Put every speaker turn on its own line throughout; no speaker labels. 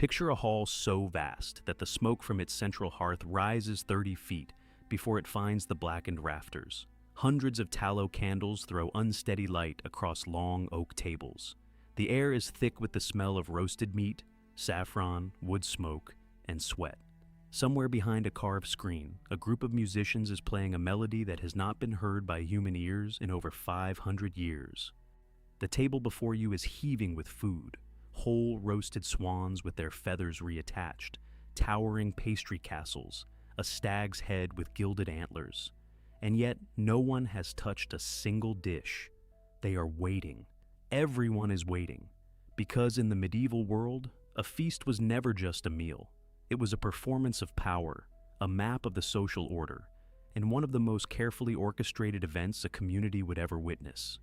Picture a hall so vast that the smoke from its central hearth rises 30 feet before it finds the blackened rafters. Hundreds of tallow candles throw unsteady light across long oak tables. The air is thick with the smell of roasted meat, saffron, wood smoke, and sweat. Somewhere behind a carved screen, a group of musicians is playing a melody that has not been heard by human ears in over 500 years. The table before you is heaving with food, whole roasted swans with their feathers reattached, towering pastry castles, a stag's head with gilded antlers. And yet, no one has touched a single dish. They are waiting. Everyone is waiting. Because in the medieval world, a feast was never just a meal. It was a performance of power, a map of the social order, and one of the most carefully orchestrated events a community would ever witness.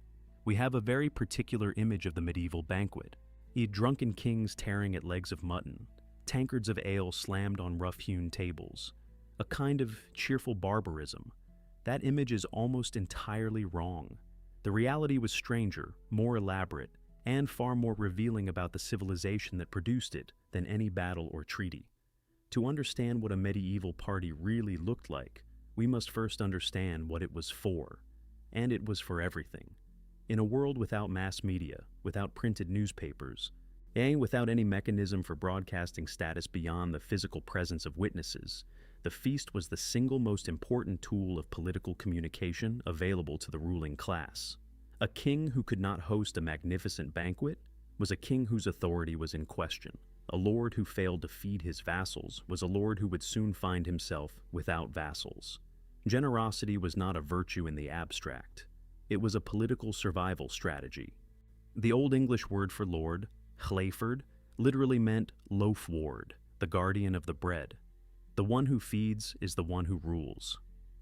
We have a very particular image of the medieval banquet. Drunken kings tearing at legs of mutton, tankards of ale slammed on rough-hewn tables, a kind of cheerful barbarism. That image is almost entirely wrong. The reality was stranger, more elaborate, and far more revealing about the civilization that produced it than any battle or treaty. To understand what a medieval party really looked like, we must first understand what it was for. And it was for everything. In a world without mass media, without printed newspapers, and without any mechanism for broadcasting status beyond the physical presence of witnesses, the feast was the single most important tool of political communication available to the ruling class. A king who could not host a magnificent banquet was a king whose authority was in question. A lord who failed to feed his vassals was a lord who would soon find himself without vassals. Generosity was not a virtue in the abstract. It was a political survival strategy. The Old English word for lord, hlaford, literally meant loaf ward, the guardian of the bread. The one who feeds is the one who rules.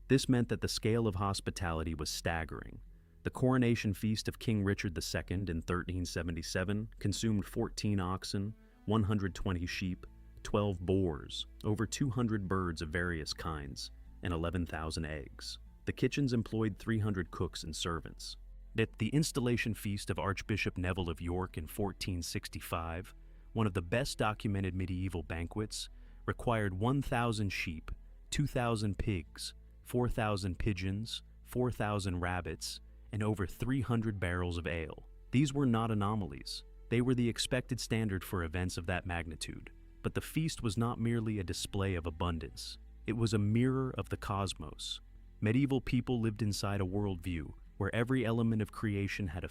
This meant that the scale of hospitality was staggering. The coronation feast of King Richard II in 1377 consumed 14 oxen, 120 sheep, 12 boars, over 200 birds of various kinds, and 11,000 eggs. The kitchens employed 300 cooks and servants. At the installation feast of Archbishop Neville of York in 1465, one of the best documented medieval banquets, required 1,000 sheep, 2,000 pigs, 4,000 pigeons, 4,000 rabbits, and over 300 barrels of ale. These were not anomalies. They were the expected standard for events of that magnitude. But the feast was not merely a display of abundance. It was a mirror of the cosmos. Medieval people lived inside a worldview where every element of creation had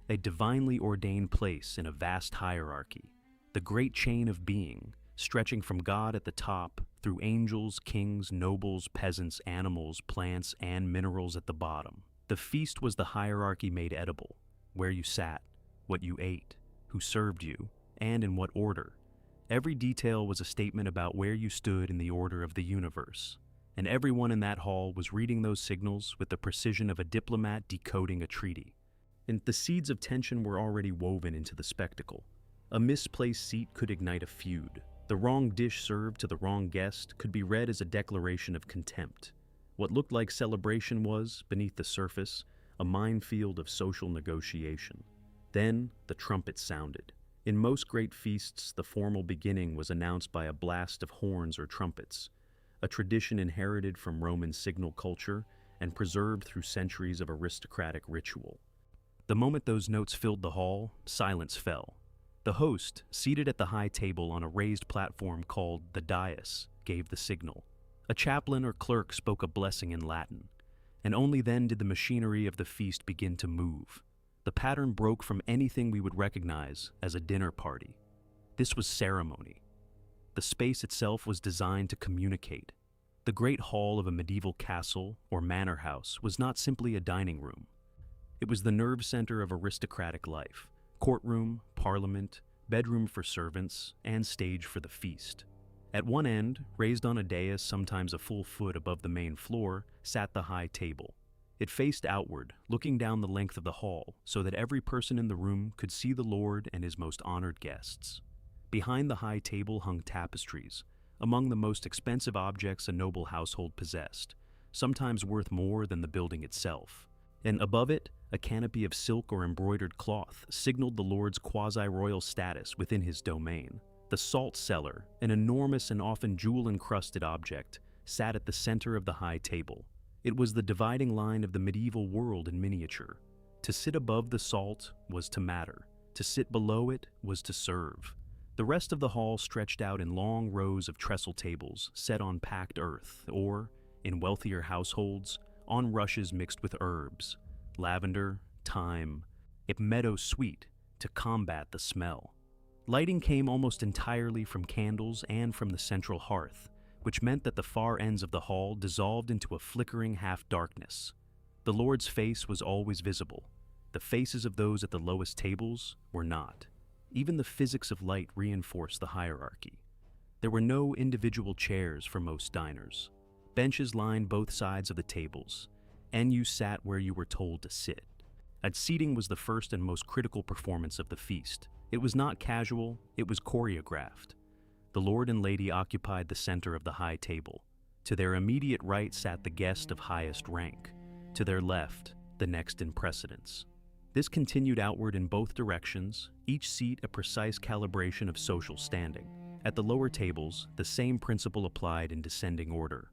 a divinely ordained place in a vast hierarchy. The great chain of being, stretching from God at the top through angels, kings, nobles, peasants, animals, plants, and minerals at the bottom. The feast was the hierarchy made edible, where you sat, what you ate, who served you, and in what order. Every detail was a statement about where you stood in the order of the universe, and everyone in that hall was reading those signals with the precision of a diplomat decoding a treaty. And the seeds of tension were already woven into the spectacle. A misplaced seat could ignite a feud. The wrong dish served to the wrong guest could be read as a declaration of contempt. What looked like celebration was, beneath the surface, a minefield of social negotiation. Then the trumpet sounded. In most great feasts, the formal beginning was announced by a blast of horns or trumpets, a tradition inherited from Roman signal culture and preserved through centuries of aristocratic ritual. The moment those notes filled the hall, silence fell. The host, seated at the high table on a raised platform called the dais, gave the signal. A chaplain or clerk spoke a blessing in Latin, and only then did the machinery of the feast begin to move. The pattern broke from anything we would recognize as a dinner party. This was ceremony. The space itself was designed to communicate. The great hall of a medieval castle or manor house was not simply a dining room. It was the nerve center of aristocratic life, courtroom, parliament, bedroom for servants, and stage for the feast. At one end, raised on a dais sometimes a full foot above the main floor, sat the high table. It faced outward, looking down the length of the hall, so that every person in the room could see the Lord and his most honored guests. Behind the high table hung tapestries, among the most expensive objects a noble household possessed, sometimes worth more than the building itself. And above it, a canopy of silk or embroidered cloth signaled the Lord's quasi-royal status within his domain. The salt cellar, an enormous and often jewel-encrusted object, sat at the center of the high table. It was the dividing line of the medieval world in miniature. To sit above the salt was to matter. To sit below it was to serve. The rest of the hall stretched out in long rows of trestle tables set on packed earth, or, in wealthier households, on rushes mixed with herbs, lavender, thyme, a meadow sweet to combat the smell. Lighting came almost entirely from candles and from the central hearth, which meant that the far ends of the hall dissolved into a flickering half-darkness. The Lord's face was always visible. The faces of those at the lowest tables were not. Even the physics of light reinforced the hierarchy. There were no individual chairs for most diners. Benches lined both sides of the tables, and you sat where you were told to sit. Seating was the first and most critical performance of the feast. It was not casual, it was choreographed. The Lord and Lady occupied the center of the high table. To their immediate right sat the guest of highest rank. To their left, the next in precedence. This continued outward in both directions, each seat a precise calibration of social standing. At the lower tables, the same principle applied in descending order.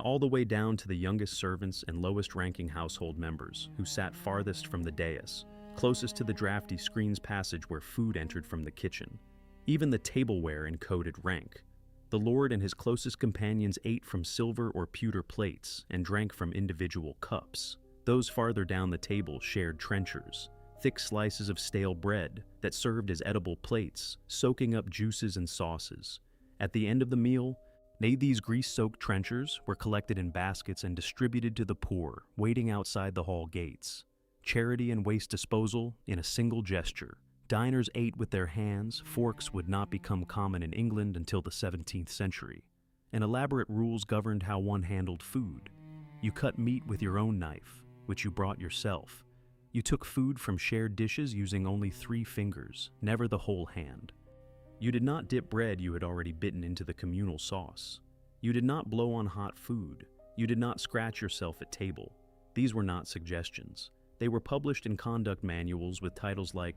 All the way down to the youngest servants and lowest-ranking household members, who sat farthest from the dais, closest to the drafty screen's passage where food entered from the kitchen. Even the tableware encoded rank. The Lord and his closest companions ate from silver or pewter plates and drank from individual cups. Those farther down the table shared trenchers, thick slices of stale bread that served as edible plates, soaking up juices and sauces. At the end of the meal, these grease-soaked trenchers were collected in baskets and distributed to the poor, waiting outside the hall gates. Charity and waste disposal in a single gesture. Diners ate with their hands. Forks would not become common in England until the 17th century. And elaborate rules governed how one handled food. You cut meat with your own knife, which you brought yourself. You took food from shared dishes using only 3 fingers, never the whole hand. You did not dip bread you had already bitten into the communal sauce. You did not blow on hot food. You did not scratch yourself at table. These were not suggestions. They were published in conduct manuals with titles like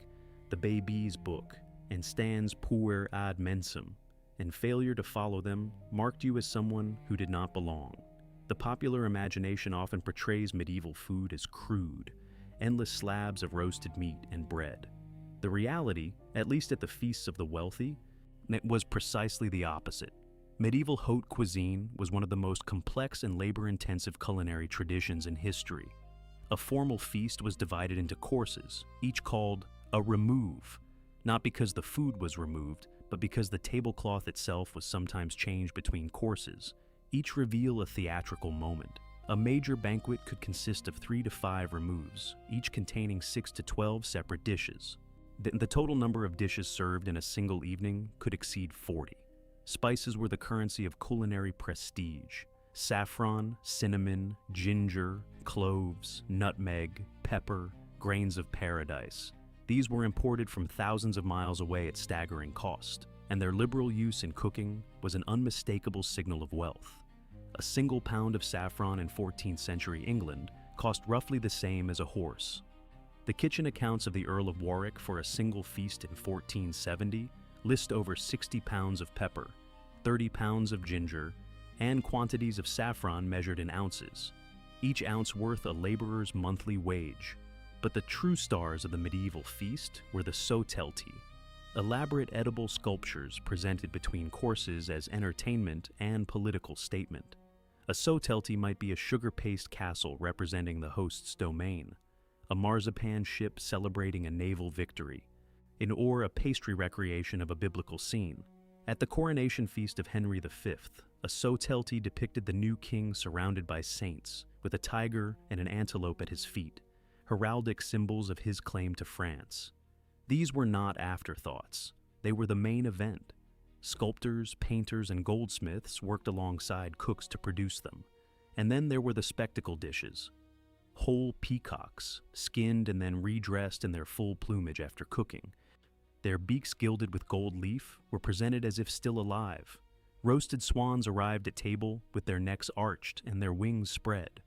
The Baby's Book and Stands Puer ad Mensum, and failure to follow them marked you as someone who did not belong. The popular imagination often portrays medieval food as crude, endless slabs of roasted meat and bread. The reality, at least at the feasts of the wealthy, was precisely the opposite. Medieval haute cuisine was one of the most complex and labor-intensive culinary traditions in history. A formal feast was divided into courses, each called a remove, not because the food was removed, but because the tablecloth itself was sometimes changed between courses, each reveal a theatrical moment. A major banquet could consist of 3 to 5 removes, each containing 6 to 12 separate dishes. The total number of dishes served in a single evening could exceed 40. Spices were the currency of culinary prestige. Saffron, cinnamon, ginger, cloves, nutmeg, pepper, grains of paradise. These were imported from thousands of miles away at staggering cost, and their liberal use in cooking was an unmistakable signal of wealth. A single pound of saffron in 14th century England cost roughly the same as a horse. The kitchen accounts of the Earl of Warwick for a single feast in 1470 list over 60 pounds of pepper, 30 pounds of ginger, and quantities of saffron measured in ounces, each ounce worth a laborer's monthly wage. But the true stars of the medieval feast were the sautelti, elaborate edible sculptures presented between courses as entertainment and political statement. A sautelti might be a sugar paste castle representing the host's domain, a marzipan ship celebrating a naval victory, or a pastry recreation of a biblical scene. At the coronation feast of Henry V, a sautelti depicted the new king surrounded by saints, with a tiger and an antelope at his feet, heraldic symbols of his claim to France. These were not afterthoughts. They were the main event. Sculptors, painters, and goldsmiths worked alongside cooks to produce them. And then there were the spectacle dishes. Whole peacocks, skinned and then redressed in their full plumage after cooking. Their beaks gilded with gold leaf were presented as if still alive. Roasted swans arrived at table with their necks arched and their wings spread.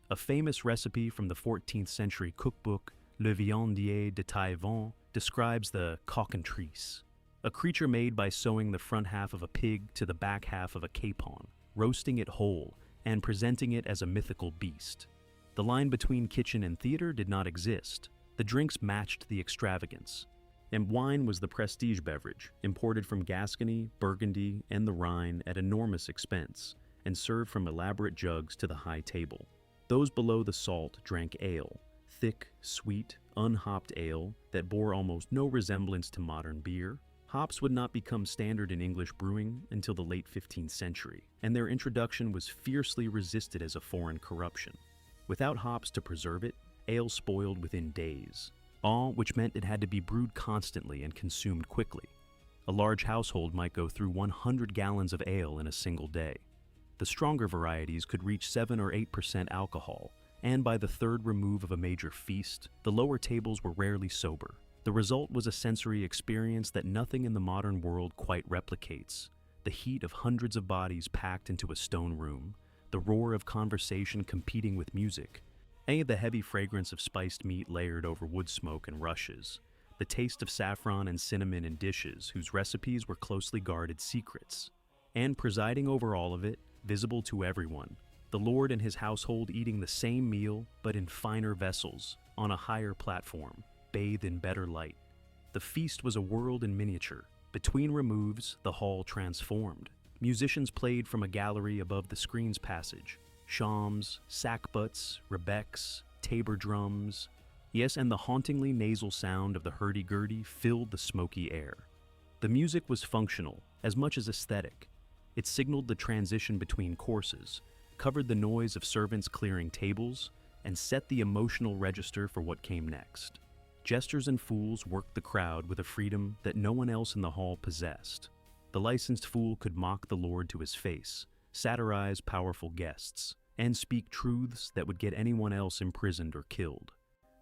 A famous recipe from the 14th century cookbook Le Viandier de Taillevent describes the cockatrice, a creature made by sewing the front half of a pig to the back half of a capon, roasting it whole, and presenting it as a mythical beast. The line between kitchen and theater did not exist. The drinks matched the extravagance, and wine was the prestige beverage, imported from Gascony, Burgundy, and the Rhine at enormous expense, and served from elaborate jugs to the high table. Those below the salt drank ale, thick, sweet, unhopped ale that bore almost no resemblance to modern beer. Hops would not become standard in English brewing until the late 15th century, and their introduction was fiercely resisted as a foreign corruption. Without hops to preserve it, ale spoiled within days, all which meant it had to be brewed constantly and consumed quickly. A large household might go through 100 gallons of ale in a single day. The stronger varieties could reach 7 or 8% alcohol, and by the third remove of a major feast, the lower tables were rarely sober. The result was a sensory experience that nothing in the modern world quite replicates. The heat of hundreds of bodies packed into a stone room, the roar of conversation competing with music, the heavy fragrance of spiced meat layered over wood smoke and rushes, the taste of saffron and cinnamon in dishes whose recipes were closely guarded secrets, and presiding over all of it, visible to everyone, the Lord and his household eating the same meal but in finer vessels, on a higher platform, bathed in better light. The feast was a world in miniature. Between removes, the hall transformed. Musicians played from a gallery above the screen's passage. Shawms, sackbuts, rebecks, tabor drums. Yes, and the hauntingly nasal sound of the hurdy-gurdy filled the smoky air. The music was functional, as much as aesthetic. It signaled the transition between courses, covered the noise of servants clearing tables, and set the emotional register for what came next. Jesters and fools worked the crowd with a freedom that no one else in the hall possessed. The licensed fool could mock the Lord to his face, satirize powerful guests, and speak truths that would get anyone else imprisoned or killed.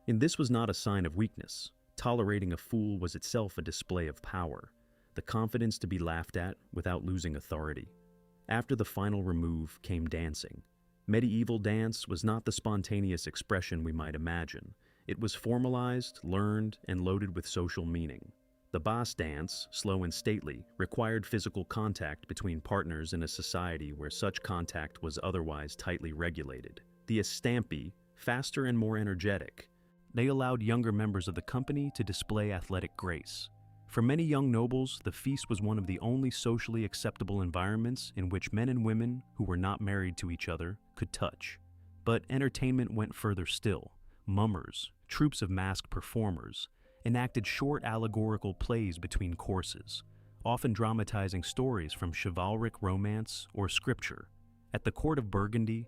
And this was not a sign of weakness. Tolerating a fool was itself a display of power, the confidence to be laughed at without losing authority. After the final remove came dancing. Medieval dance was not the spontaneous expression we might imagine. It was formalized, learned, and loaded with social meaning. The Bas dance, slow and stately, required physical contact between partners in a society where such contact was otherwise tightly regulated. The Estampi, faster and more energetic. They allowed younger members of the company to display athletic grace. For many young nobles, the feast was one of the only socially acceptable environments in which men and women who were not married to each other could touch. But entertainment went further still. Mummers, troops of masked performers, enacted short allegorical plays between courses, often dramatizing stories from chivalric romance or scripture. At the court of Burgundy,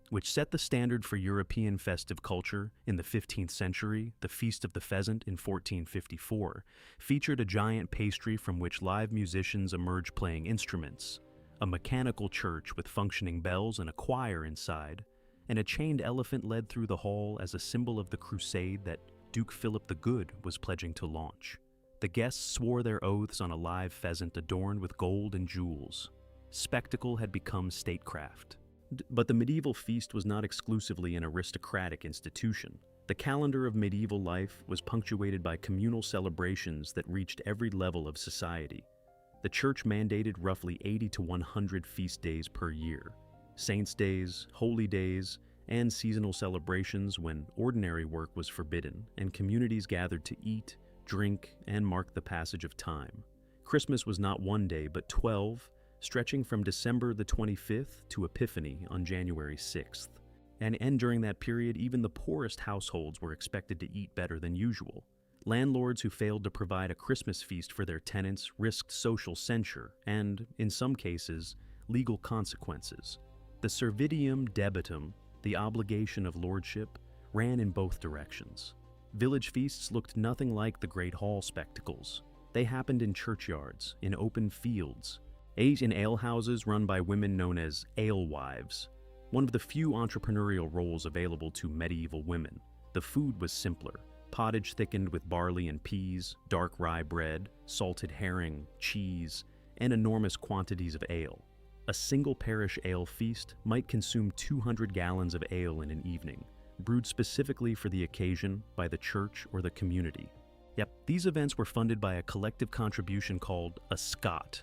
which set the standard for European festive culture in the 15th century, the Feast of the Pheasant in 1454 featured a giant pastry from which live musicians emerged playing instruments, a mechanical church with functioning bells and a choir inside, and a chained elephant led through the hall as a symbol of the crusade that Duke Philip the Good was pledging to launch. The guests swore their oaths on a live pheasant adorned with gold and jewels. Spectacle had become statecraft. But the medieval feast was not exclusively an aristocratic institution. The calendar of medieval life was punctuated by communal celebrations that reached every level of society. The church mandated roughly 80 to 100 feast days per year. Saints' days, holy days, and seasonal celebrations when ordinary work was forbidden and communities gathered to eat, drink, and mark the passage of time. Christmas was not one day but 12, stretching from December the 25th to Epiphany on January 6th. And during that period, even the poorest households were expected to eat better than usual. Landlords who failed to provide a Christmas feast for their tenants risked social censure and, in some cases, legal consequences. The servitium debitum, the obligation of lordship, ran in both directions. Village feasts looked nothing like the great hall spectacles. They happened in churchyards, in open fields, in alehouses run by women known as alewives, one of the few entrepreneurial roles available to medieval women. The food was simpler, pottage thickened with barley and peas, dark rye bread, salted herring, cheese, and enormous quantities of ale. A single parish ale feast might consume 200 gallons of ale in an evening, brewed specifically for the occasion by the church or the community. Yep, these events were funded by a collective contribution called a scot,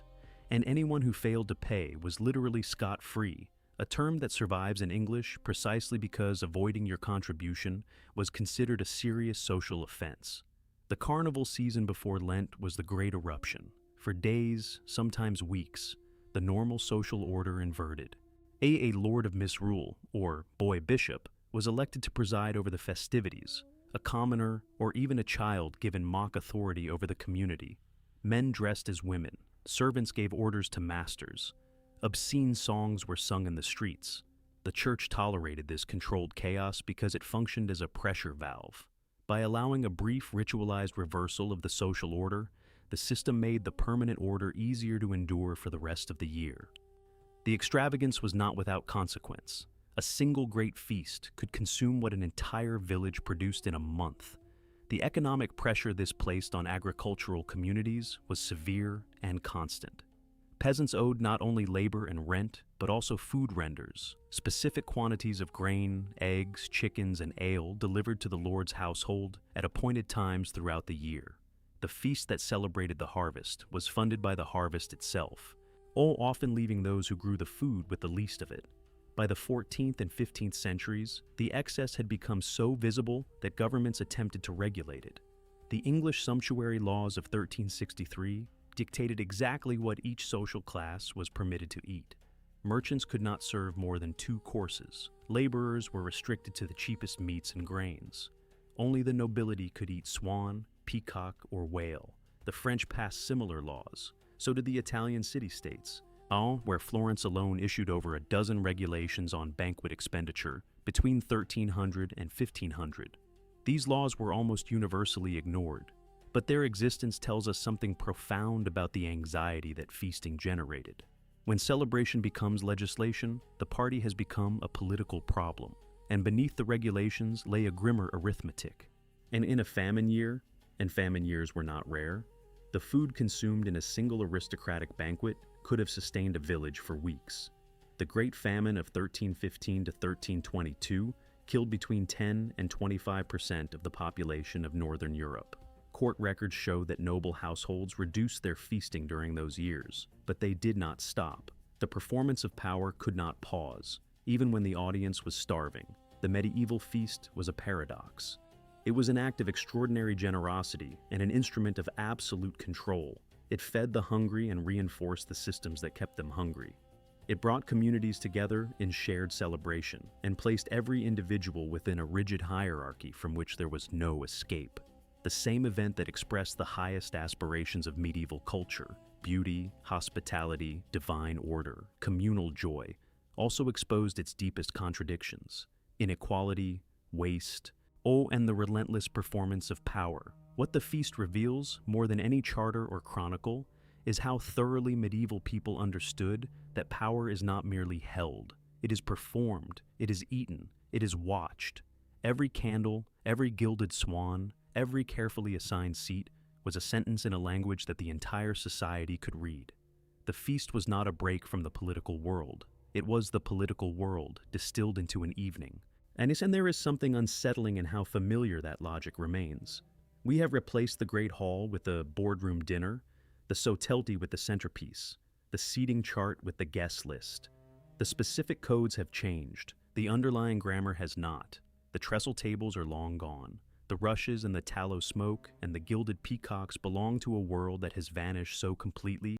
and anyone who failed to pay was literally scot-free, a term that survives in English precisely because avoiding your contribution was considered a serious social offense. The carnival season before Lent was the Great Eruption. For days, sometimes weeks, the normal social order inverted. A Lord of Misrule, or Boy Bishop, was elected to preside over the festivities, a commoner or even a child given mock authority over the community. Men dressed as women, servants gave orders to masters. Obscene songs were sung in the streets. The church tolerated this controlled chaos because it functioned as a pressure valve. By allowing a brief ritualized reversal of the social order, the system made the permanent order easier to endure for the rest of the year. The extravagance was not without consequence. A single great feast could consume what an entire village produced in a month. The economic pressure this placed on agricultural communities was severe and constant. Peasants owed not only labor and rent, but also food renders, specific quantities of grain, eggs, chickens, and ale delivered to the Lord's household at appointed times throughout the year. The feast that celebrated the harvest was funded by the harvest itself, all often leaving those who grew the food with the least of it. By the 14th and 15th centuries, the excess had become so visible that governments attempted to regulate it. The English sumptuary laws of 1363 dictated exactly what each social class was permitted to eat. Merchants could not serve more than 2 courses. Laborers were restricted to the cheapest meats and grains. Only the nobility could eat swan, peacock, or whale. The French passed similar laws. So did the Italian city-states, where Florence alone issued over a dozen regulations on banquet expenditure between 1300 and 1500. These laws were almost universally ignored, but their existence tells us something profound about the anxiety that feasting generated. When celebration becomes legislation, the party has become a political problem, and beneath the regulations lay a grimmer arithmetic. And in a famine year, and famine years were not rare, the food consumed in a single aristocratic banquet could have sustained a village for weeks. The Great Famine of 1315 to 1322 killed between 10 and 25% of the population of Northern Europe. Court records show that noble households reduced their feasting during those years, but they did not stop. The performance of power could not pause, even when the audience was starving. The medieval feast was a paradox. It was an act of extraordinary generosity and an instrument of absolute control. It fed the hungry and reinforced the systems that kept them hungry. It brought communities together in shared celebration and placed every individual within a rigid hierarchy from which there was no escape. The same event that expressed the highest aspirations of medieval culture, beauty, hospitality, divine order, communal joy, also exposed its deepest contradictions: inequality, waste, and the relentless performance of power. What the feast reveals, more than any charter or chronicle, is how thoroughly medieval people understood that power is not merely held. It is performed, it is eaten, it is watched. Every candle, every gilded swan, every carefully assigned seat was a sentence in a language that the entire society could read. The feast was not a break from the political world. It was the political world distilled into an evening. And there is something unsettling in how familiar that logic remains. We have replaced the Great Hall with a boardroom dinner, the sotelti with the centerpiece, the seating chart with the guest list. The specific codes have changed. The underlying grammar has not. The trestle tables are long gone. The rushes and the tallow smoke and the gilded peacocks belong to a world that has vanished so completely